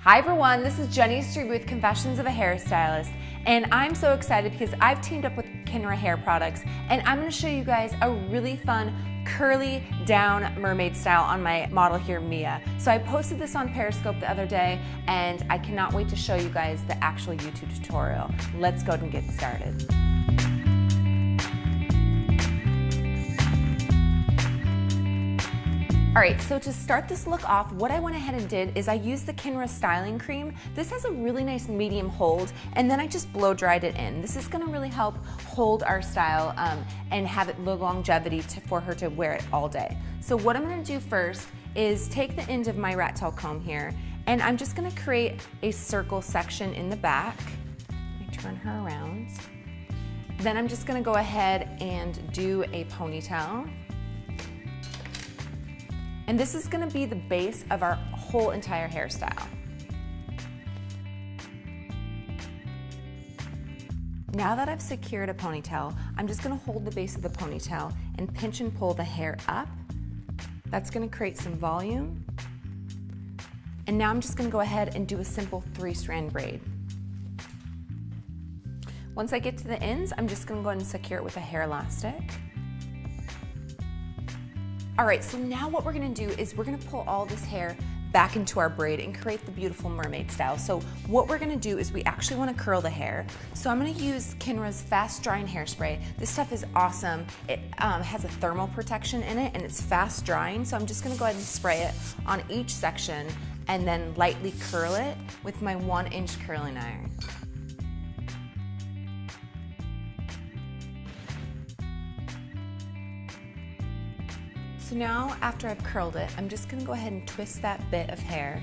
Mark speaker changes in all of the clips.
Speaker 1: Hi everyone, this is Jenny Strebe with Confessions of a Hairstylist, and I'm so excited because I've teamed up with Kinra Hair Products, and I'm going to show you guys a really fun curly down mermaid style on my model here, Mia. So I posted this on Periscope the other day, and I cannot wait to show you guys the actual YouTube tutorial. Let's go and get started. Alright, so to start this look off, what I went ahead and did is I used the Kinra styling cream. This has a really nice medium hold, and then I just blow dried it in. This is going to really help hold our style and have it the longevity for her to wear it all day. So what I'm going to do first is take the end of my rat tail comb here, and I'm just going to create a circle section in the back. Let me turn her around. Then I'm just going to go ahead and do a ponytail. And this is going to be the base of our whole entire hairstyle. Now that I've secured a ponytail, I'm just going to hold the base of the ponytail and pinch and pull the hair up. That's going to create some volume. And now I'm just going to go ahead and do a simple 3-strand braid. Once I get to the ends, I'm just going to go ahead and secure it with a hair elastic. Alright, so now what we're going to do is we're going to pull all this hair back into our braid and create the beautiful mermaid style. So what we're going to do is we actually want to curl the hair. So I'm going to use Kinra's fast drying hairspray. This stuff is awesome. It has a thermal protection in it and it's fast drying. So I'm just going to go ahead and spray it on each section and then lightly curl it with my 1-inch curling iron. So now, after I've curled it, I'm just going to go ahead and twist that bit of hair,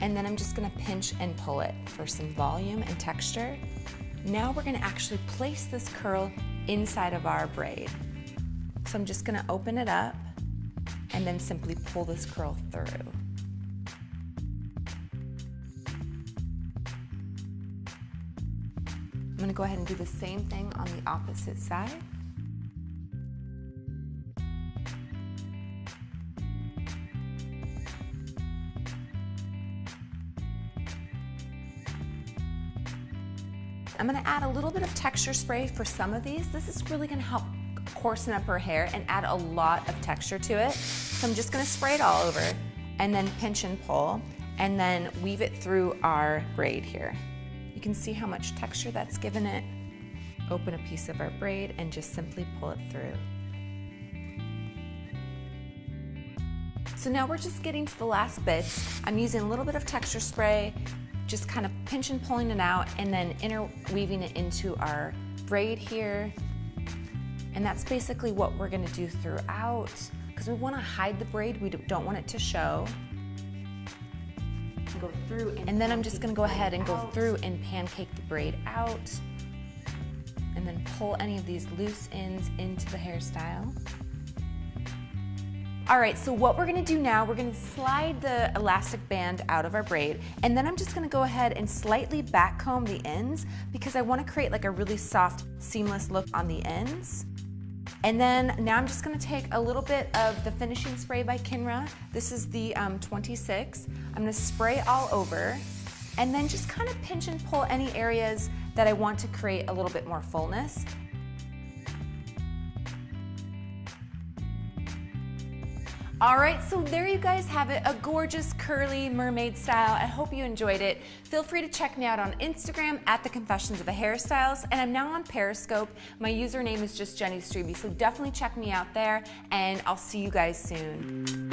Speaker 1: and then I'm just going to pinch and pull it for some volume and texture. Now we're going to actually place this curl inside of our braid. So I'm just going to open it up and then simply pull this curl through. I'm going to go ahead and do the same thing on the opposite side. I'm going to add a little bit of texture spray for some of these. This is really going to help coarsen up her hair and add a lot of texture to it. So I'm just going to spray it all over and then pinch and pull and then weave it through our braid here. You can see how much texture that's given it. Open a piece of our braid and just simply pull it through. So now we're just getting to the last bits. I'm using a little bit of texture spray, just kind of pinch and pulling it out and then interweaving it into our braid here. And that's basically what we're going to do throughout, because we want to hide the braid, we don't want it to show. Go through and then I'm just going to go ahead and go through and pancake the braid out and then pull any of these loose ends into the hairstyle. Alright, so what we're going to do now, we're going to slide the elastic band out of our braid, and then I'm just going to go ahead and slightly back comb the ends because I want to create like a really soft, seamless look on the ends. And then now I'm just going to take a little bit of the finishing spray by Kinra. This is the 26. I'm going to spray all over and then just kind of pinch and pull any areas that I want to create a little bit more fullness. Alright, so there you guys have it, a gorgeous curly mermaid style. I hope you enjoyed it. Feel free to check me out on Instagram at the Confessions of a Hairstylist, and I'm now on Periscope. My username is just Jenny Strebe, so definitely check me out there, and I'll see you guys soon.